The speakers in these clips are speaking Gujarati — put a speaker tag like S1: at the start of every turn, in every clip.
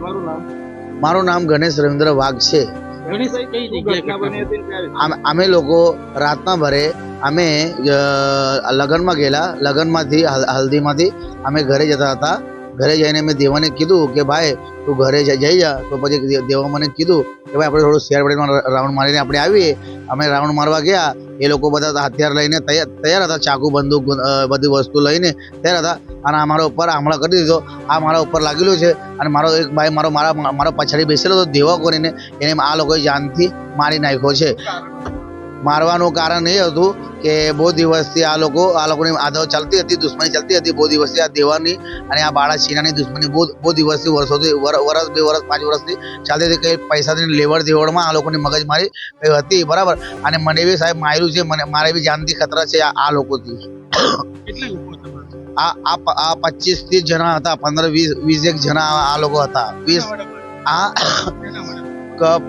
S1: મારું નામ ગણેશ રવિન્દ્ર વાઘ છે। અમે લોકો રાતના ભરે અમે લગ્નમાં ગયેલા, લગ્નમાંથી હલ્દીમાંથી અમે ઘરે જતા હતા। ઘરે જઈને મેં દેવાને કીધું કે ભાઈ તું ઘરે જઈ જા। તો પછી દેવા મને કીધું કે ભાઈ આપણે થોડું શેર પડીમાં રાઉન્ડ મારીને આપણે આવીએ। અમે રાઉન્ડ મારવા ગયા, એ લોકો બધા હથિયાર લઈને તૈયાર હતા, ચાકુ બંદૂક બધી વસ્તુ લઈને તૈયાર હતા અને અમારા ઉપર હુમલો કરી દીધો। આ મારા ઉપર લાગેલું છે અને મારો એક ભાઈ મારો પછાડી બેસેલો હતો દેવા કરીને, એને આ લોકોએ જાનથી મારી નાખ્યો છે। મારવાનું કારણ એ હતું કે બહુ દિવસથી આ લોકોની આદત ચાલતી હતી, દુશ્મની ચાલતી હતી બહુ દિવસથી। આ દેવાની અને આ બાળા છીનાની દુશ્મની બહુ દિવસથી, વર્ષોથી, વર્ષ 2 વર્ષ 5 વર્ષથી ચાલતી હતી। કંઈ પૈસાની લેવડ દેવડમાં આ લોકોની મગજમારી હતી, બરાબર। અને મને બી સાહેબ માર્યું છે, મારે બી જાનથી ખતરા છે આ લોકોથી। આ 25-30 જણા હતા, 15-20 જણા આ લોકો હતા। 20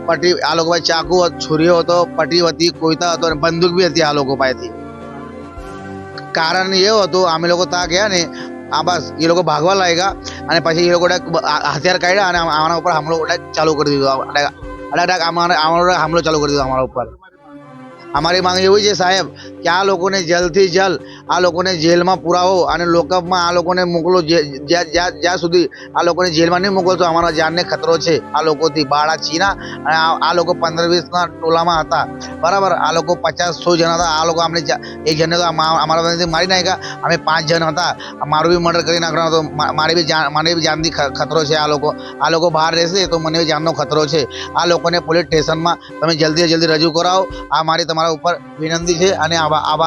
S1: પટ્ટી આ લોકો પાસે ચાકુ, છુરીઓ હતો, પટ્ટી હતી, કોઈતા હતો અને બંદૂક બી હતી આ લોકો પાસેથી। કારણ એવું હતું, અમે લોકો ત્યાં ગયા ને, આ બસ એ લોકો ભાગવા લાગ્યા અને પછી એ લોકો હથિયાર કાઢ્યા અને અમારા ઉપર હુમલો ચાલુ કરી દીધો। અમારા હુમલો ચાલુ કરી દીધો અમારા ઉપર। અમારી માંગ એવી છે સાહેબ કે આ લોકોને જલ્દથી જલ્દ આ લોકોને જેલમાં પુરાવો અને લોકઅપમાં આ લોકોને મોકલો। જ્યાં સુધી આ લોકોને જેલમાં નહીં મોકલતો અમારા જાનને ખતરો છે આ લોકોથી। બાળા છીના અને આ લોકો 15-20ના ટોલામાં હતા, બરાબર। આ લોકો 50-100 જણા હતા। આ લોકો અમને એક જણને તો અમારા પાસેથી મારી નાખ્યા। અમે 5 જણ હતા, મારું બી મર્ડર કરી નાખવાનો હતો। મને બી જાનથી ખતરો છે। આ લોકો બહાર રહેશે તો મને બી જાનનો ખતરો છે। આ લોકોને પોલીસ સ્ટેશનમાં તમે જલ્દી રજૂ કરાવો, આ મારી તમારા ઉપર વિનંતી છે અને આભાર।